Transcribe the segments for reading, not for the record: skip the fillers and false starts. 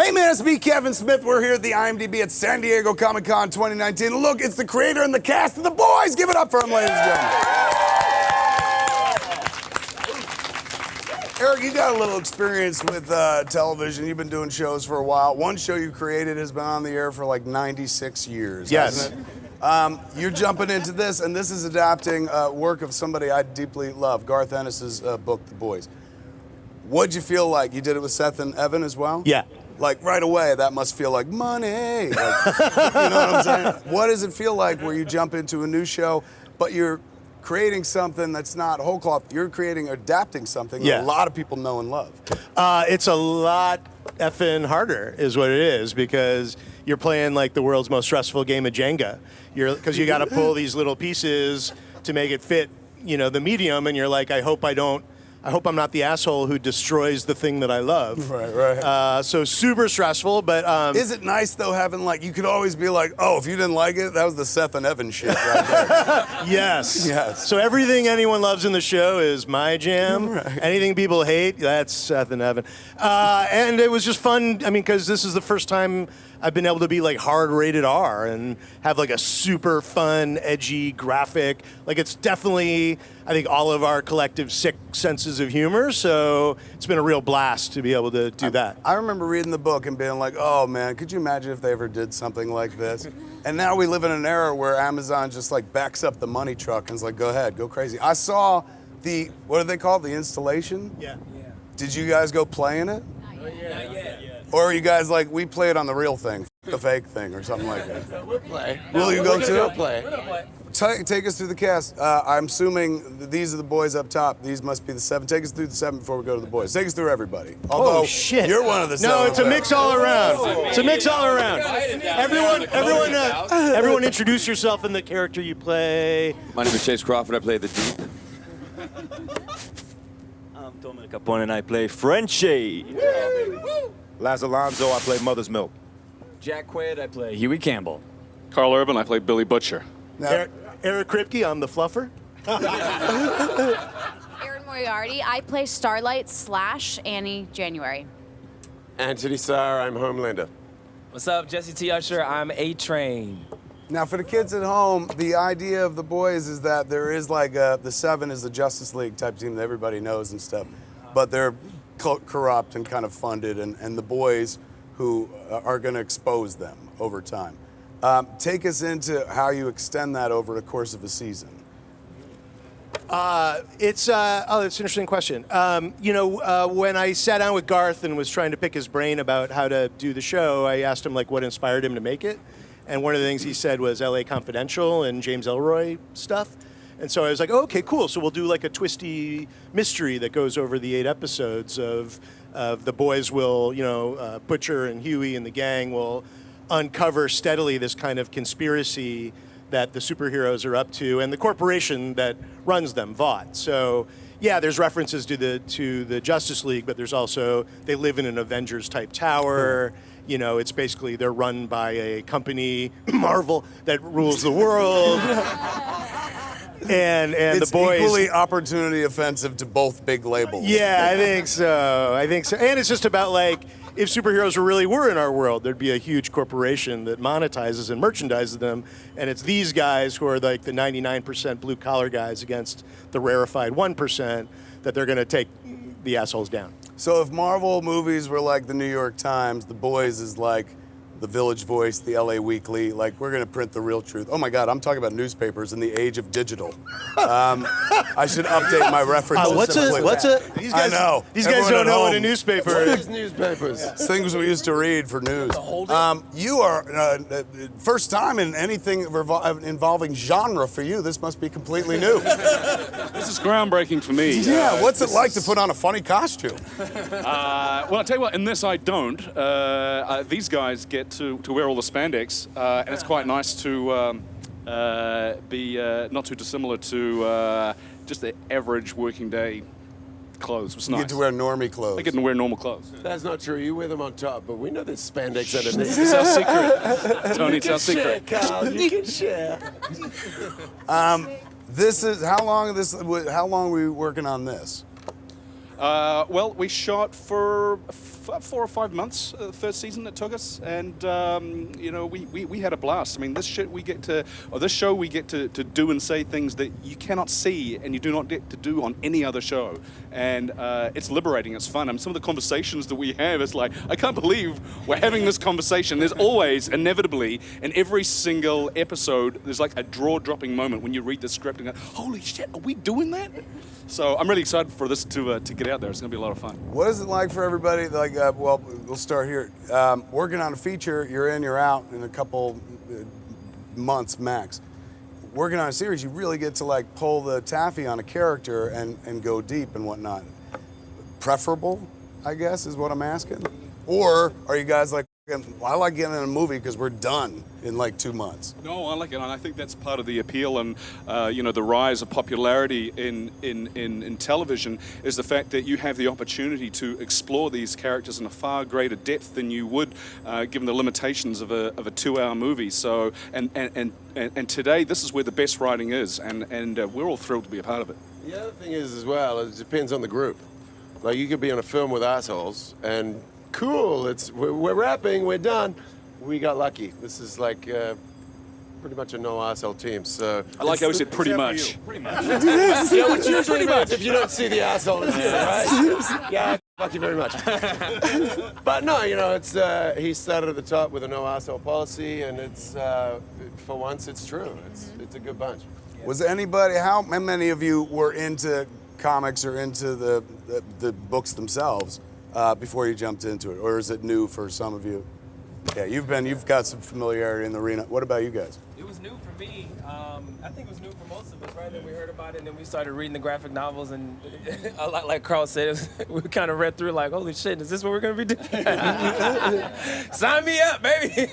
Hey man, it's me, Kevin Smith. We're here at the IMDb at San Diego Comic-Con 2019. Look, it's the creator and the cast of The Boys. Give it up for him, ladies and gentlemen. Eric, you got a little experience with television. You've been doing shows for a while. One show you created has been on the air for like 96 years, yes. hasn't it? You're jumping into this, and this is adapting work of somebody I deeply love, Garth Ennis's book, The Boys. What'd you feel like? You did it with Seth and Evan as well? Yeah. Like right away, that must feel like money. Like, you know what I'm saying? What does it feel like where you jump into a new show, but you're creating something that's not whole cloth? You're adapting something that a lot of people know and love. It's a lot effing harder, is what it is, because you're playing like the world's most stressful game of Jenga. Because you got to pull these little pieces to make it fit, the medium, and you're like, I hope I'm not the asshole who destroys the thing that I love. Right. So super stressful, but... Is it nice, though, having, you could always be like, oh, if you didn't like it, that was the Seth and Evan shit right there. Yes. So everything anyone loves in the show is my jam. Right. Anything people hate, that's Seth and Evan. And it was just fun, because this is the first time I've been able to be hard rated R and have a super fun, edgy graphic. It's definitely, I think, all of our collective sick senses of humor. So it's been a real blast to be able to do that. I remember reading the book and being like, oh man, could you imagine if they ever did something like this? And now we live in an era where Amazon just backs up the money truck and is like, go ahead, go crazy. I saw what do they call it, the installation? Yeah. Did you guys go play in it? Not yet. Or are you guys we play it on the real thing, the fake thing, or something like that? We'll play. Will you go too? We'll play. Take us through the cast. I'm assuming these are the boys up top. These must be the 7. Take us through the 7 before we go to the boys. Take us through everybody. Although, shit. You're one of the 7. No, it's a mix all around. It's a mix all around. Everyone introduce yourself and the character you play. My name is Chace Crawford. I play the Deep. I'm Dominic Capone and I play Frenchie. Laz Alonso, I play Mother's Milk. Jack Quaid, I play Huey Campbell. Karl Urban, I play Billy Butcher. Eric Kripke, I'm the fluffer. Erin Moriarty, I play Starlight / Annie January. Antony, STARR, I'm Homelander. What's up, Jesse T. Usher? I'm A-Train. Now, for the kids at home, the idea of the boys is that there is the 7 is the Justice League type team that everybody knows and stuff, but they're corrupt and kind of funded, and the boys who are going to expose them over time. Take us into how you extend that over the course of a season. That's an interesting question. When I sat down with Garth and was trying to pick his brain about how to do the show, I asked him what inspired him to make it. And one of the things he said was LA Confidential and James Ellroy stuff. And so I was like, oh, okay, cool. So we'll do a twisty mystery that goes over the 8 episodes of the boys will, Butcher and Huey and the gang will uncover steadily this kind of conspiracy that the superheroes are up to and the corporation that runs them, Vought. So yeah, there's references to the Justice League, but there's also, they live in an Avengers type tower. It's basically they're run by a company, Marvel, that rules the world. And it's the boys equally opportunity offensive to both big labels. Yeah, I think so. And it's just about if superheroes really were in our world, there'd be a huge corporation that monetizes and merchandises them, and it's these guys who are the 99% blue collar guys against the rarefied 1% that they're going to take the assholes down. So if Marvel movies were like the New York Times, The Boys is like the Village Voice, the LA Weekly, we're gonna print the real truth. Oh my God, I'm talking about newspapers in the age of digital. I should update my references. These guys, I know. These guys don't know what a newspaper is. Newspapers. Things we used to read for news. You are first time in anything involving genre for you. This must be completely new. This is groundbreaking for me. Yeah, what's it like to put on a funny costume? Well, I'll tell you what, in this I don't. These guys get to wear all the spandex, and it's quite nice to be not too dissimilar to just the average working day clothes. It's nice. You get to wear normie clothes. I get to wear normal clothes. That's not true. You wear them on top, but we know there's spandex underneath. It's our secret. Tony, it's our secret. Carl, you can share. This is how long were you working on this? Well, we shot for 4 or 5 months, the first season it took us, and you know, we had a blast. I mean, this show we get to do and say things that you cannot see and you do not get to do on any other show, and it's liberating. It's fun. I mean, some of the conversations that we have, it's like, I can't believe we're having this conversation. There's always, inevitably, in every single episode, there's like a jaw-dropping moment when you read the script and go, holy shit, are we doing that? So I'm really excited for this to get out there. It's going to be a lot of fun. What is it like for everybody? Like, well, we'll start here. Working on a feature, you're in, you're out in a couple months max. Working on a series, you really get to like pull the taffy on a character and go deep and whatnot. Preferable, I guess, is what I'm asking. Or are you guys like, I like getting in a movie because we're done in like 2 months? No, I like it, and I think that's part of the appeal and you know, the rise of popularity in television is the fact that you have the opportunity to explore these characters in a far greater depth than you would given the limitations of a 2-hour movie. So and today this is where the best writing is, and we're all thrilled to be a part of it. The other thing is as well, it depends on the group. Like you could be on a film with assholes and cool, we're wrapping, we're done. We got lucky. This is like pretty much a no asshole team. So I like how we said pretty much. Pretty much. yeah, which usually means if you don't see the asshole, it's good, right? Yeah, fuck you very much. But no, you know, it's he started at the top with a no asshole policy, and it's for once it's true. It's a good bunch. Was anybody? How many of you were into comics or into the books themselves before you jumped into it, or is it new for some of you? Yeah, you've got some familiarity in the arena. What about you guys? It was new for me. I think it was new for most of us, right? Then we heard about it, and then we started reading the graphic novels, and like Carl said, we kind of read through like, holy shit, is this what we're gonna be doing? Sign me up, baby.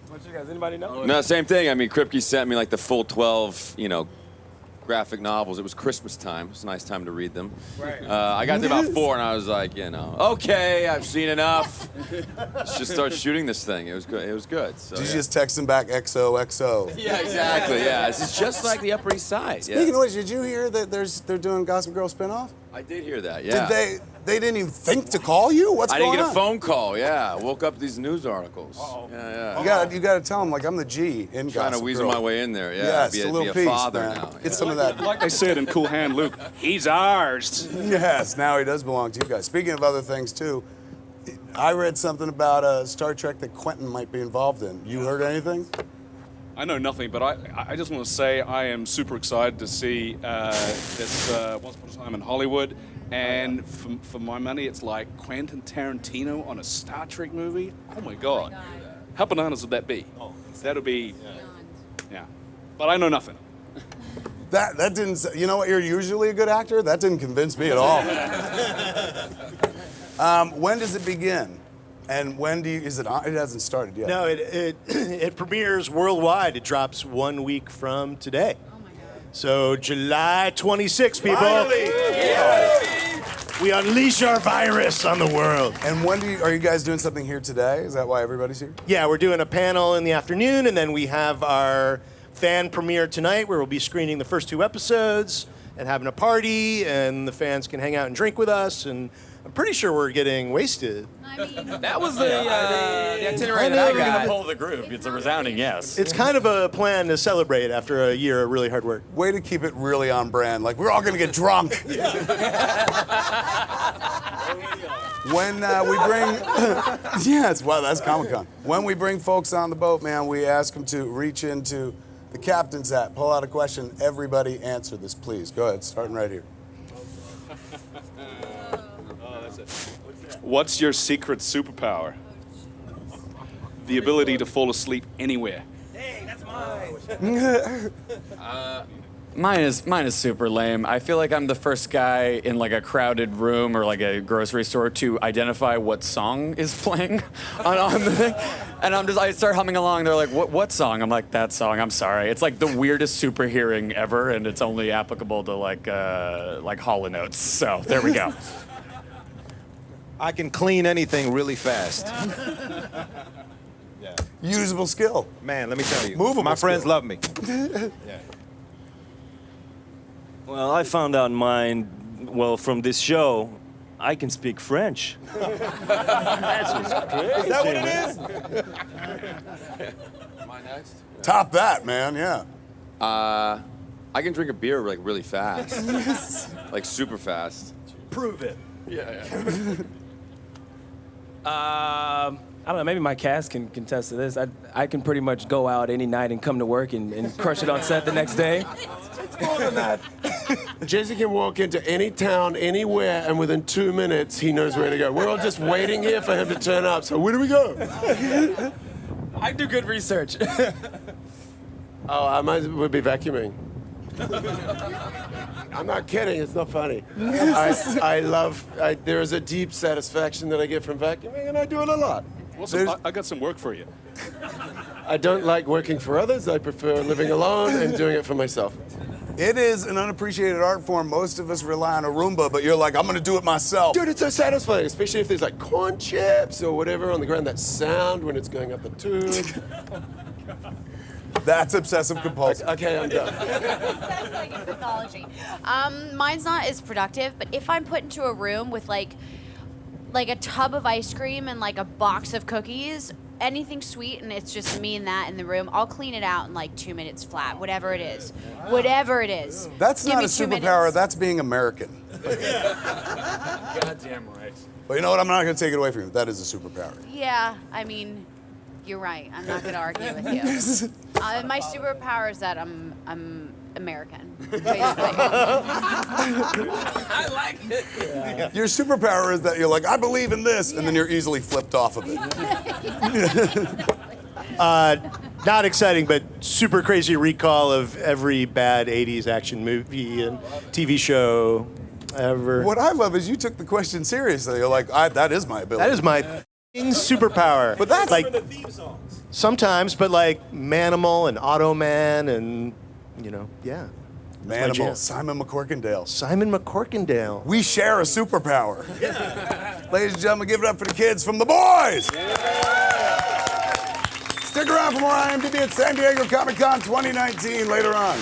What you guys? Anybody know? No, same thing. I mean, Kripke sent me like the full 12, you know, graphic novels. It was Christmas time. It was a nice time to read them. Right. I got to about 4, and I was like, you know, okay, I've seen enough. Let's just start shooting this thing. It was good. It was good. So, Did you just text him back XOXO? Yeah, exactly. Yeah, this is just like the Upper East Side. Speaking Yeah. of which, did you hear that they're doing Gossip Girl spinoff? I did hear that. Yeah. Did they didn't even think to call you? What's I going on? didn't get a phone call. Yeah, I woke up to these news articles. Yeah, yeah. You got to tell them like I'm the G in Trying to Gossip weasel Girl. my way in there. Yeah, Yes, be a a, little be a piece, father man. now. Get some of that. Like they said in Cool Hand Luke, he's ours. Yes, now he does belong to you guys. Speaking of other things too, I read something about Star Trek that Quentin might be involved in. You heard anything? I know nothing, but I just want to say I am super excited to see this Once Upon a Time in Hollywood. And for my money, it's like Quentin Tarantino on a Star Trek movie. Oh my God. How bananas would that be? That'll be, yeah. But I know nothing. That didn't. You know what? You're usually a good actor. That didn't convince me at all. When does it begin? And when do you? Is it on? It hasn't started yet. No, it premieres worldwide. It drops 1 week from today. Oh my God. So July 26th, people. Finally! We unleash our virus on the world. And when are you guys doing something here today? Is that why everybody's here? Yeah, we're doing a panel in the afternoon, and then we have our fan premiere tonight where we'll be screening the first 2 episodes and having a party, and the fans can hang out and drink with us, and I'm pretty sure we're getting wasted. I mean, That was the itinerary that I got. Poll the group. It's a resounding yes. It's kind of a plan to celebrate after a year of really hard work. Way to keep it really on brand. Like we're all gonna get drunk. When we bring, yes, wow, that's Comic-Con. When we bring folks on the boat, man, we ask them to reach into the captain's hat, pull out a question. Everybody answer this, please. Go ahead, starting right here. What's your secret superpower? The ability to fall asleep anywhere. Dang, that's mine. Mine is super lame. I feel like I'm the first guy in like a crowded room or like a grocery store to identify what song is playing on the thing. And I start humming along. They're like, what song? I'm like, that song. I'm sorry. It's like the weirdest super hearing ever, and it's only applicable to like Hall & Oates. So there we go. I can clean anything really fast. Usable skill. Man, let me tell you. Movable My friends skill. love me. Well, I found out mine, well, from this show. I can speak French. That's just crazy. Is that what it is? Am I next? Top that, man, yeah. I can drink a beer like really fast. Like super fast. Prove it. Yeah. I don't know, maybe my cast can contest to this. I can pretty much go out any night and come to work and crush it on set the next day. It's more than that. Jesse can walk into any town, anywhere, and within 2 minutes, he knows where to go. We're all just waiting here for him to turn up, so where do we go? I do good research. Oh, I might would be vacuuming. I'm not kidding, it's not funny. There is a deep satisfaction that I get from vacuuming, and I do it a lot. Well, I got some work for you. I don't like working for others. I prefer living alone and doing it for myself. It is an unappreciated art form. Most of us rely on a Roomba, but you're like, I'm gonna do it myself. Dude, it's so satisfying, especially if there's like corn chips or whatever on the ground. That sound when it's going up the tube. That's obsessive compulsive. Okay, I'm done. That's like a pathology. Mine's not as productive, but if I'm put into a room with like a tub of ice cream and like a box of cookies, anything sweet, and it's just me and that in the room, I'll clean it out in like 2 minutes flat, whatever it is. Whatever it is. That's Give not a me 2 superpower, minutes. that's being American. Goddamn right. But you know what, I'm not gonna take it away from you. That is a superpower. Yeah, I mean, you're right. I'm not gonna argue with you. My superpower is that I'm American. I like it. Yeah. Your superpower is that you're like, I believe in this, and then you're easily flipped off of it. Not exciting, but super crazy recall of every bad 80s action movie and TV show ever. What I love is you took the question seriously. You're like, that is my ability. That is my superpower. But that's like sometimes, but like Manimal and Automan and yeah. Manimal, Simon McCorkindale. Simon McCorkindale. We share a superpower. Ladies and gentlemen, give it up for the kids from The Boys. Stick around for more IMDb at San Diego Comic-Con 2019 later on.